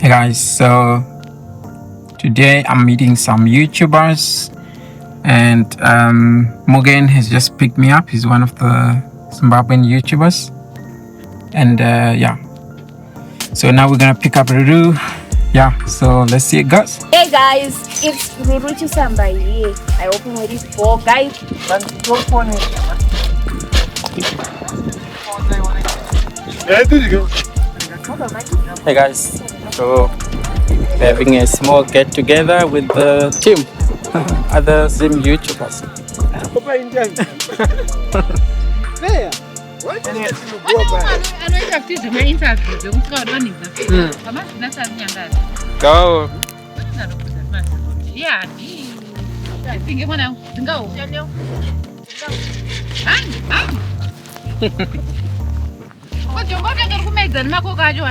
Hey guys, so today I'm meeting some YouTubers, and Morgan has just picked me up. He's one of the Zimbabwean YouTubers, and yeah. So now we're gonna pick up Ruru. Yeah, so let's see it goes. Hey guys, it's Ruru Chisamba here. I hope you're ready for guys. Hey guys, so we're having a small get together with the team, other Zim YouTubers. Go.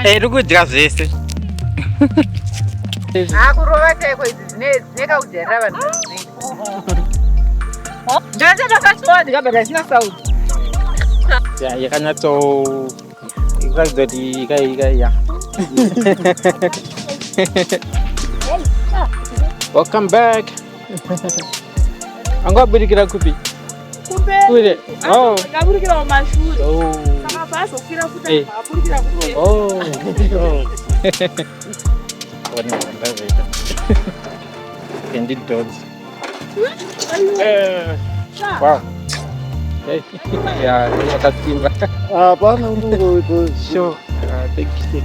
Hey, look at this. Yeah, you cannot so exactly yeah. Welcome back. I'm going to bring it up. Oh. Candy dogs. Wow. Yeah, that's Simba. Sure. Thank you.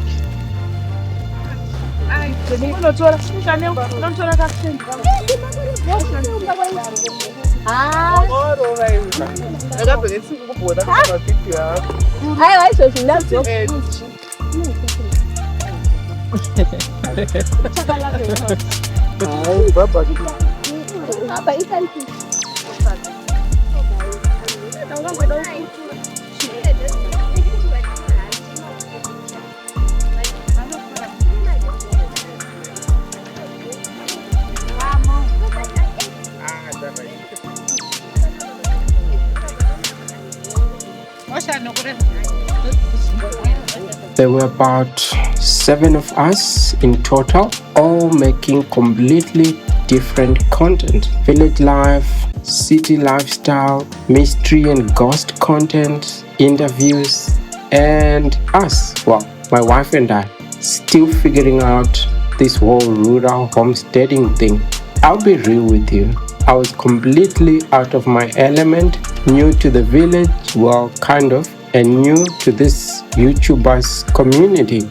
There were about 7 of us in total, all making completely different content. Village life, city lifestyle, mystery and ghost content, interviews, and us, well, my wife and I, still figuring out this whole rural homesteading thing. I'll be real with you. I was completely out of my element, new to the village, well, kind of, and new to this YouTubers community.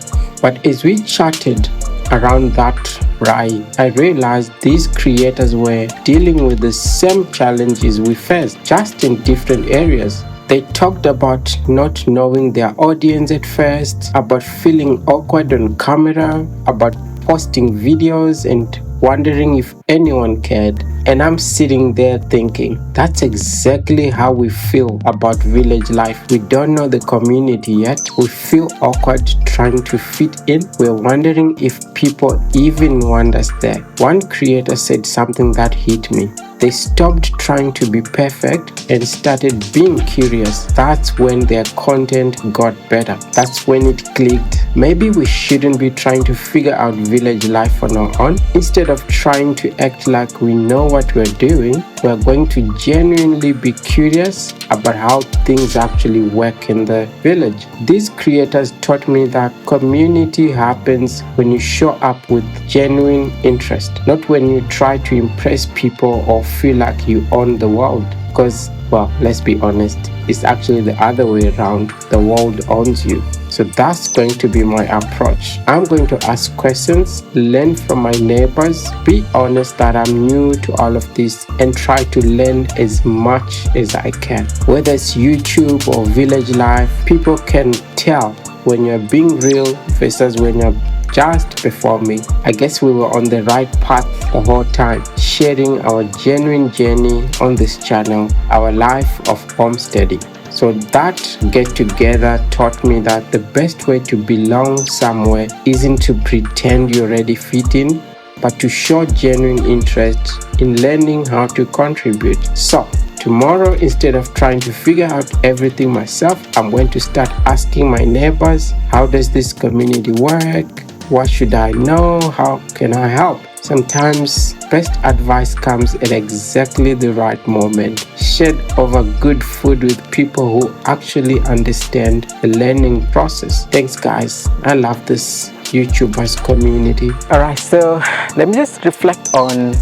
But as we chatted around that ride, I realized these creators were dealing with the same challenges we faced, just in different areas. They talked about not knowing their audience at first, about feeling awkward on camera, about posting videos and wondering if anyone cared. And I'm sitting there thinking, that's exactly how we feel about village life. We don't know the community yet. We feel awkward trying to fit in. We're wondering if people even want us there. One creator said something that hit me. They stopped trying to be perfect and started being curious. That's when their content got better. That's when it clicked. Maybe we shouldn't be trying to figure out village life on our own. Instead of trying to act like we know what we're doing, we're going to genuinely be curious about how things actually work in the village. These creators taught me that community happens when you show up with genuine interest, not when you try to impress people or feel like you own the world. Because, well, let's be honest, it's actually the other way around. The world owns you. So that's going to be my approach. I'm going to ask questions, learn from my neighbors, be honest that I'm new to all of this, and try to learn as much as I can. Whether it's YouTube or village life, people can tell when you're being real versus when you're just performing. I guess we were on the right path the whole time, sharing our genuine journey on this channel, our life of homesteading. So that get together taught me that the best way to belong somewhere isn't to pretend you already fit in, but to show genuine interest in learning how to contribute. So tomorrow, instead of trying to figure out everything myself, I'm going to start asking my neighbors, how does this community work? What should I know? How can I help? Sometimes best advice comes at exactly the right moment, shared over good food with people who actually understand the learning process. Thanks guys, I love this YouTubers community. Alright, so let me just reflect on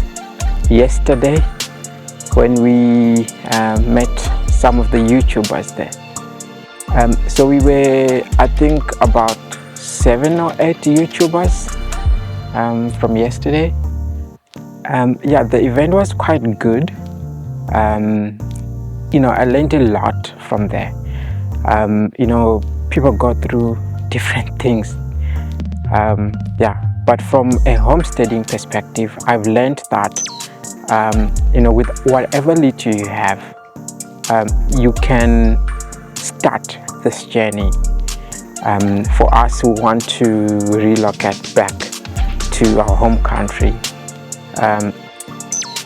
yesterday when we met some of the YouTubers there. So we were, I think, about 7 or 8 YouTubers from yesterday. Yeah, the event was quite good. You know, I learned a lot from there. You know, people go through different things. Yeah, but from a homesteading perspective, I've learned that you know, with whatever little you have, you can start this journey. For us who want to relocate back to our home country,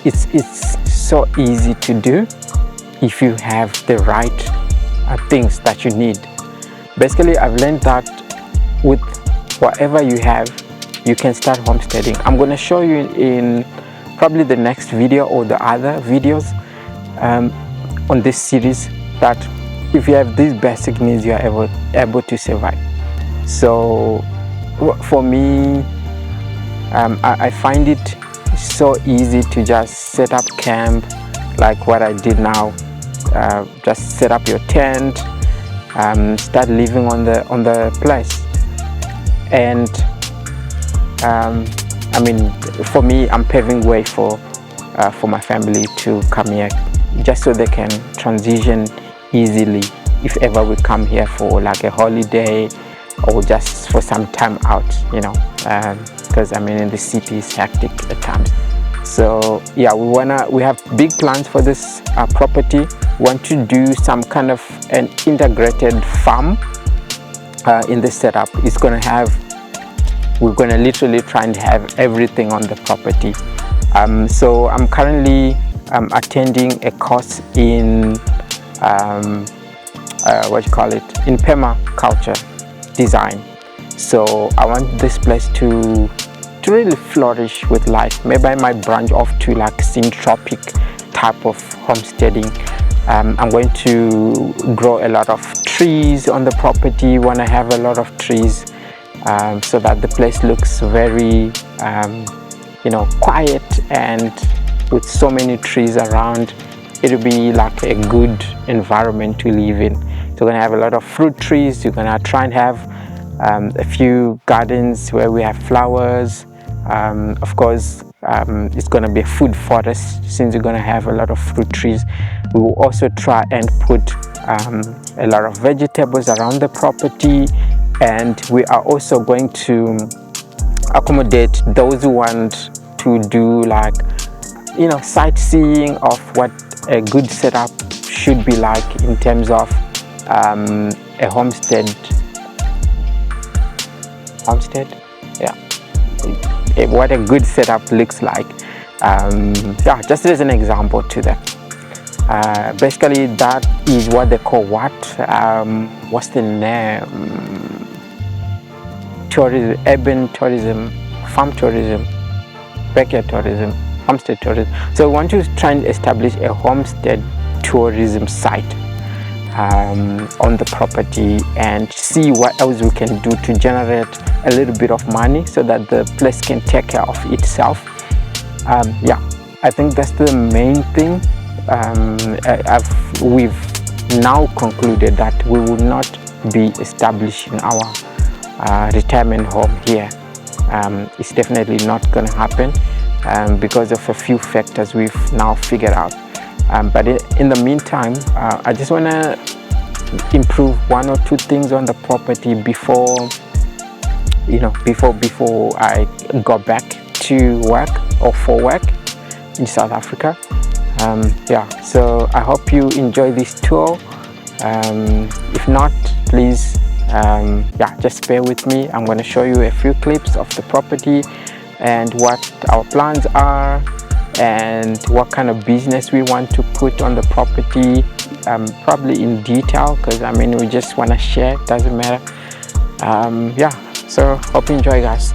it's so easy to do if you have the right things that you need. Basically, I've learned that with whatever you have, you can start homesteading. I'm going to show you in probably the next video or the other videos on this series that if you have these basic needs, you are able to survive. So for me, I find it so easy to just set up camp like what I did now. Just set up your tent, start living on the place. And I mean, for me, I'm paving way for my family to come here, just so they can transition easily if ever we come here for like a holiday or just for some time out, you know, because I mean, in the city is hectic at times. So yeah, we have big plans for this property. We want to do some kind of an integrated farm in this setup. It's going to have, we're going to literally try and have everything on the property. So I'm currently attending a course in what you call it, in permaculture design. So I want this place to really flourish with life. Maybe I might branch off to like syntropic type of homesteading. I'm going to grow a lot of trees on the property. Want to have a lot of trees so that the place looks very you know, quiet, and with so many trees around, it'll be like a good environment to live in. So we're gonna have a lot of fruit trees. You're gonna try and have a few gardens where we have flowers. Of course, it's gonna be a food forest since you're gonna have a lot of fruit trees. We will also try and put a lot of vegetables around the property, and we are also going to accommodate those who want to do like, you know, sightseeing of what a good setup should be like in terms of a homestead, yeah, what a good setup looks like. Yeah, just as an example to that. Basically, that is what they call what's the name? Tourism, urban tourism, farm tourism, backyard tourism, homestead tourism. So we want to try and establish a homestead tourism site on the property and see what else we can do to generate a little bit of money so that the place can take care of itself. Yeah, I think that's the main thing. We've now concluded that we will not be establishing our retirement home here. It's definitely not going to happen because of a few factors we've now figured out. But in the meantime, I just want to improve 1 or 2 things on the property before, you know, before I go back to work or for work in South Africa. Yeah, so I hope you enjoy this tour. If not, please yeah, just bear with me. I'm going to show you a few clips of the property and what our plans are and what kind of business we want to put on the property, probably in detail, because I mean, we just want to share, it doesn't matter. Yeah, So hope you enjoy, guys.